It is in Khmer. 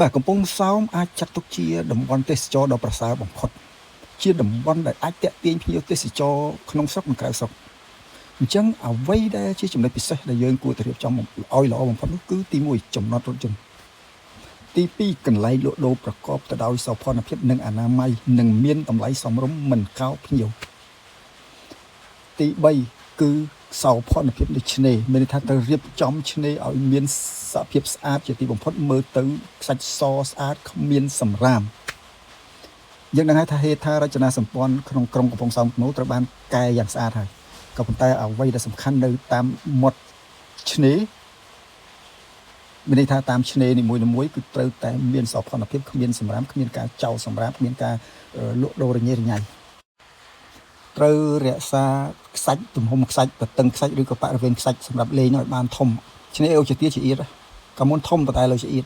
បាទកំពង់សោមអាចចាត់ទុកជាតំបន់ទេសចរដ៏ប្រសើរបំផុតជាតំបន់ដែលអាចទាក់ទាញភ្ញៀវទេសចរក្នុងស្រុកនិងក្រៅស្រុកអញ្ចឹងអ្វីដែលជាចំណុចពិសេសដែលយើងគួរតែរៀបចំឲ្យល្អបំផុតនោះគឺទី1ចំណតរថយន្តទី2កន្លែងលក់ដូរប្រកបទៅដោយសោភ័ណភាពនិងអនាម័យនិងមានតម្លៃសមរម្យមិនកោបភ្ញៀវទី3គឺសោភ័ណភាពនៃឆ្នេរមានន័យថាត្រូវរៀបចំឆ្នេរឲ្យមានសភាពស្អាតជាទីបំផុតមើលទៅខ្សាច់សស្អាតគ្មានសម្រាមយើងដឹងហើយថាហេដ្ឋារចនាសម្ព័ន្ធក្នុងក្រុងកំពង់សោមត្រូវបានកែយ៉ាងស្អាតហើយក៏ប៉ុន្តែអ្វីដែលសំខាន់នៅតាមមាត់ឆ្នេរមានន័យថាតាមឆ្នេរនីមួយៗគឺត្រូវតែមានសោភ័ណភាពគ្មានសម្រាមគ្មានការចោលសម្រាមគ្មានការលក់ដូររញ៉េរញ៉ៃត្រូវរក្សាខ្សាច់ទំហំខ្សាច់ប្រតឹងខ្សាច់ឬក៏បរិវេណខ្សាច់សម្រាប់លេងឲ្យបានធំឆ្នេរអូជាទាជាអៀតក៏មុនធំប៉ុន្តែលើជាអៀត